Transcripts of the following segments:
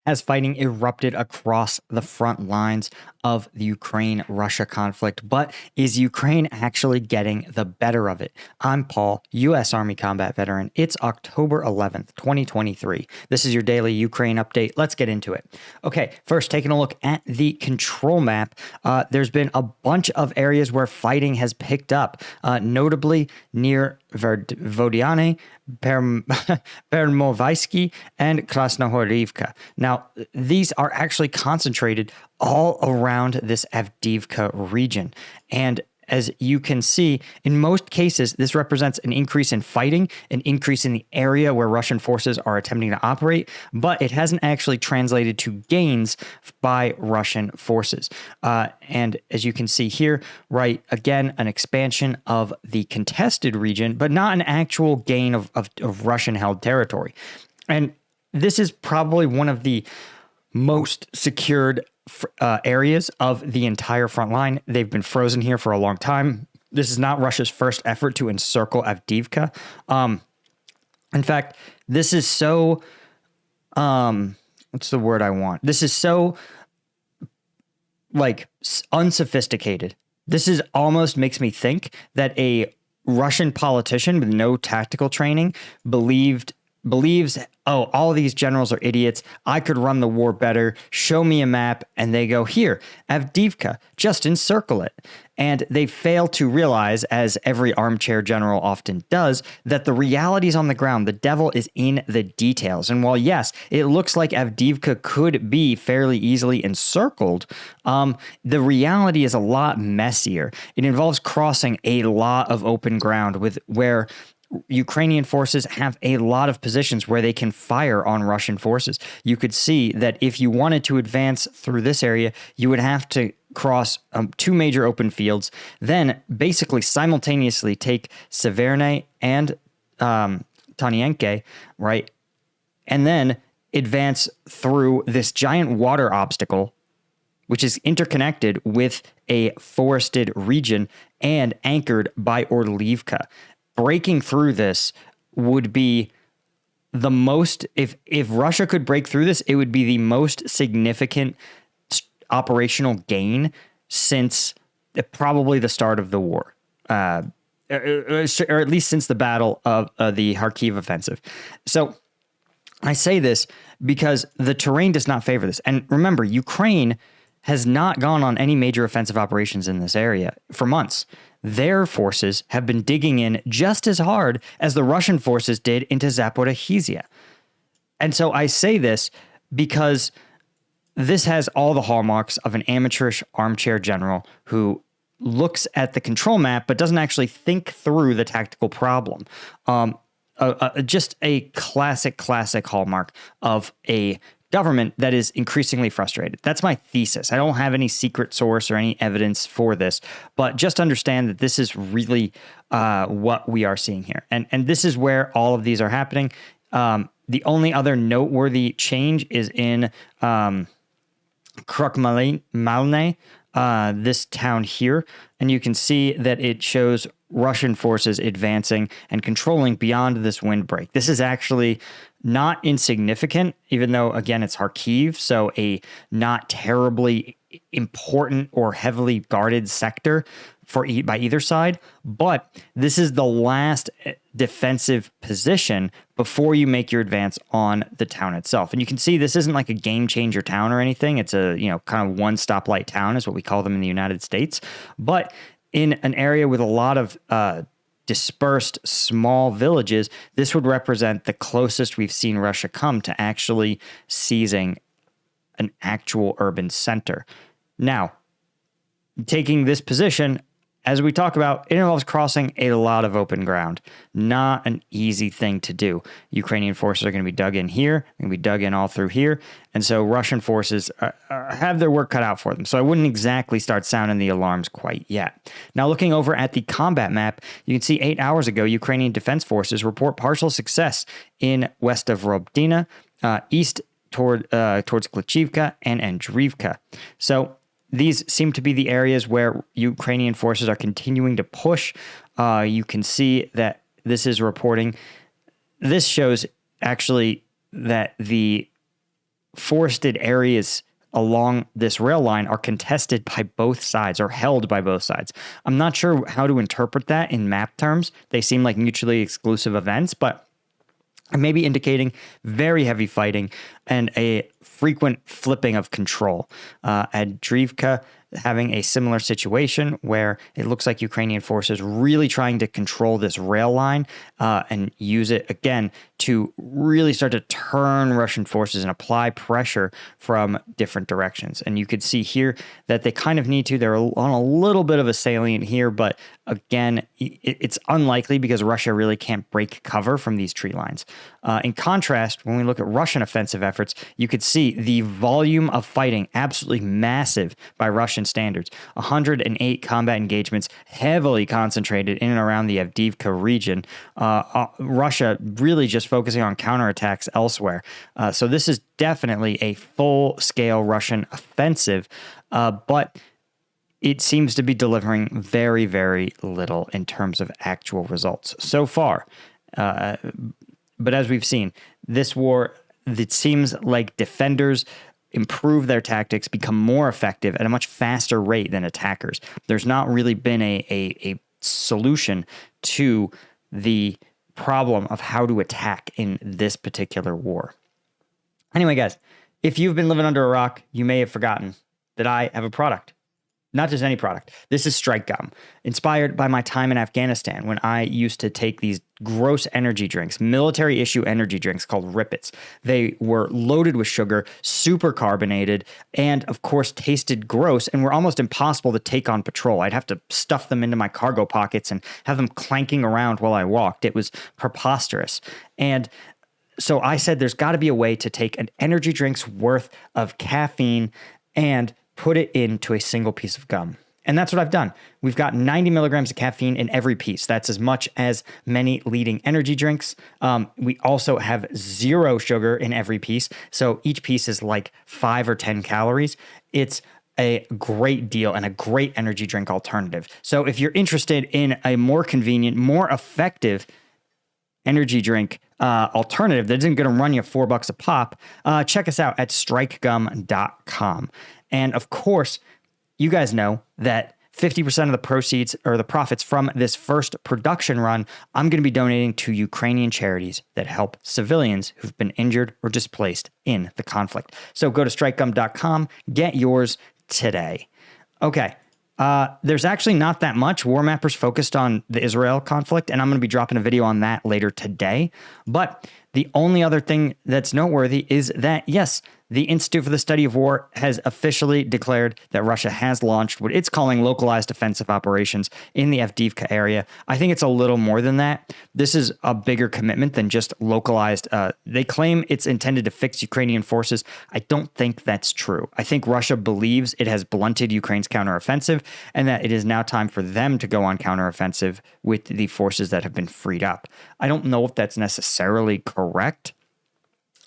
as fighting erupted across the front lines of the Ukraine-Russia conflict. But is Ukraine actually getting the better of it? I'm Paul, U.S. Army combat veteran. It's October 11th, 2023. This is your daily Ukraine update. Let's get into it. Okay, first, taking a look at the control map, there's been a bunch of areas where fighting has picked up, notably near Vodiane, Permovaisky, and Krasnohorivka. Now, these are actually concentrated all around this Avdiivka region. And as you can see, in most cases, this represents an increase in fighting, an increase in the area where Russian forces are attempting to operate, but it hasn't actually translated to gains by Russian forces. And as you can see here, right, again, an expansion of the contested region, but not an actual gain of Russian-held territory. And this is probably one of the most secured areas of the entire front line. They've been frozen here for a long time. This is not Russia's first effort to encircle Avdiivka. In fact, this is so, what's the word I want? This is so, like, unsophisticated. This is almost makes me think that a Russian politician with no tactical training believes, oh, all these generals are idiots. I could run the war better. Show me a map. And they go, here, Avdiivka, just encircle it. And they fail to realize, as every armchair general often does, that the realities on the ground, the devil is in the details. And while, yes, it looks like Avdiivka could be fairly easily encircled, the reality is a lot messier. It involves crossing a lot of open ground where Ukrainian forces have a lot of positions where they can fire on Russian forces. You could see that if you wanted to advance through this area, you would have to cross two major open fields, then basically simultaneously take Severne and Tanienke, right? And then advance through this giant water obstacle, which is interconnected with a forested region and anchored by Orlivka. Breaking through this would be the most, if Russia could break through this, it would be the most significant operational gain since probably the start of the war, or at least since the battle of the Kharkiv offensive. So I say this because the terrain does not favor this. And remember, Ukraine has not gone on any major offensive operations in this area for months. Their forces have been digging in just as hard as the Russian forces did into Zaporizhzhia. And so I say this because this has all the hallmarks of an amateurish armchair general who looks at the control map but doesn't actually think through the tactical problem. Just a classic hallmark of a government that is increasingly frustrated. That's my thesis. I don't have any secret source or any evidence for this, but just understand that this is really what we are seeing here. And this is where all of these are happening. The only other noteworthy change is in Krokmalne, this town here. And you can see that it shows Russian forces advancing and controlling beyond this windbreak. This is actually not insignificant, even though, again, it's Kharkiv, so a not terribly important or heavily guarded sector by either side. But this is the last defensive position before you make your advance on the town itself. And you can see this isn't like a game changer town or anything. It's a, kind of one stoplight town is what we call them in the United States. But in an area with a lot of dispersed small villages, this would represent the closest we've seen Russia come to actually seizing an actual urban center. Now, taking this position, as we talk about, it involves crossing a lot of open ground. Not an easy thing to do. Ukrainian forces are going to be dug in here, going to be dug in all through here, and so Russian forces have their work cut out for them. So I wouldn't exactly start sounding the alarms quite yet. Now, looking over at the combat map, you can see 8 hours ago, Ukrainian defense forces report partial success in west of Robdina, east towards Klachivka and Andriivka. So these seem to be the areas where Ukrainian forces are continuing to push. You can see that this is reporting. This shows actually that the forested areas along this rail line are contested by both sides or held by both sides. I'm not sure how to interpret that in map terms. They seem like mutually exclusive events, but maybe indicating very heavy fighting and a frequent flipping of control. Adriivka having a similar situation where it looks like Ukrainian forces really trying to control this rail line and use it again to really start to turn Russian forces and apply pressure from different directions. And you could see here that they kind of need to. They're on a little bit of a salient here, but again, it's unlikely because Russia really can't break cover from these tree lines. In contrast, when we look at Russian offensive efforts, you could see the volume of fighting absolutely massive by Russian standards. 108 combat engagements heavily concentrated in and around the Avdiivka region. Russia really just focusing on counterattacks elsewhere. So this is definitely a full-scale Russian offensive, but it seems to be delivering very, very little in terms of actual results so far. But as we've seen, this war, it seems like defenders improve their tactics, become more effective at a much faster rate than attackers. There's not really been a solution to the problem of how to attack in this particular war. Anyway, guys, if you've been living under a rock, you may have forgotten that I have a product. Not just any product. This is Strike Gum, inspired by my time in Afghanistan when I used to take these gross energy drinks, military issue energy drinks called ERUPTS. They were loaded with sugar, super carbonated, and of course tasted gross and were almost impossible to take on patrol. I'd have to stuff them into my cargo pockets and have them clanking around while I walked. It was preposterous. And so I said there's got to be a way to take an energy drink's worth of caffeine and put it into a single piece of gum. And that's what I've done. We've got 90 milligrams of caffeine in every piece. That's as much as many leading energy drinks. We also have 0 sugar in every piece. So each piece is like 5 or 10 calories. It's a great deal and a great energy drink alternative. So if you're interested in a more convenient, more effective energy drink alternative that isn't going to run you $4 a pop, check us out at strikegum.com. And of course, you guys know that 50% of the proceeds or the profits from this first production run, I'm going to be donating to Ukrainian charities that help civilians who've been injured or displaced in the conflict. So go to strikegum.com, get yours today. Okay. There's actually not that much. War Mapper's focused on the Israel conflict, and I'm going to be dropping a video on that later today. But the only other thing that's noteworthy is that, yes, the Institute for the Study of War has officially declared that Russia has launched what it's calling localized offensive operations in the Avdiivka area. I think it's a little more than that. This is a bigger commitment than just localized. They claim it's intended to fix Ukrainian forces. I don't think that's true. I think Russia believes it has blunted Ukraine's counteroffensive and that it is now time for them to go on counteroffensive with the forces that have been freed up. I don't know if that's necessarily correct,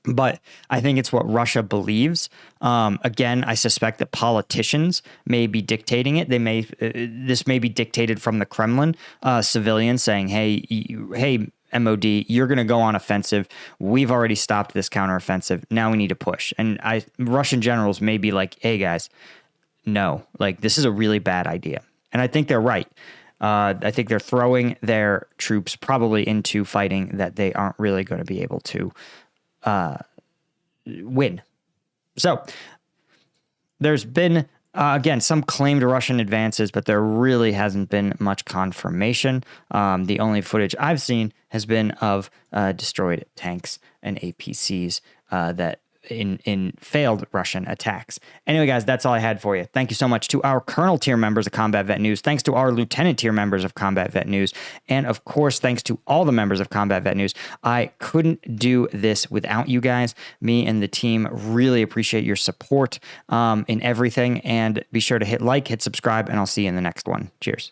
but I think it's what Russia believes. Again, I suspect that politicians may be dictating it. This may be dictated from the Kremlin. Civilians saying, "Hey, MOD, you're going to go on offensive. We've already stopped this counteroffensive. Now we need to push." And Russian generals may be like, "Hey, guys, no, like this is a really bad idea." And I think they're right. I think they're throwing their troops probably into fighting that they aren't really going to be able to win. So there's been, again, some claimed Russian advances, but there really hasn't been much confirmation. The only footage I've seen has been of destroyed tanks and APCs that in failed Russian attacks. Anyway, guys, that's all I had for you. Thank you so much to our Colonel tier members of Combat Vet News. Thanks to our Lieutenant tier members of Combat Vet News. And of course, thanks to all the members of Combat Vet News. I couldn't do this without you guys. Me and the team really appreciate your support in everything. And be sure to hit like, hit subscribe, and I'll see you in the next one. Cheers.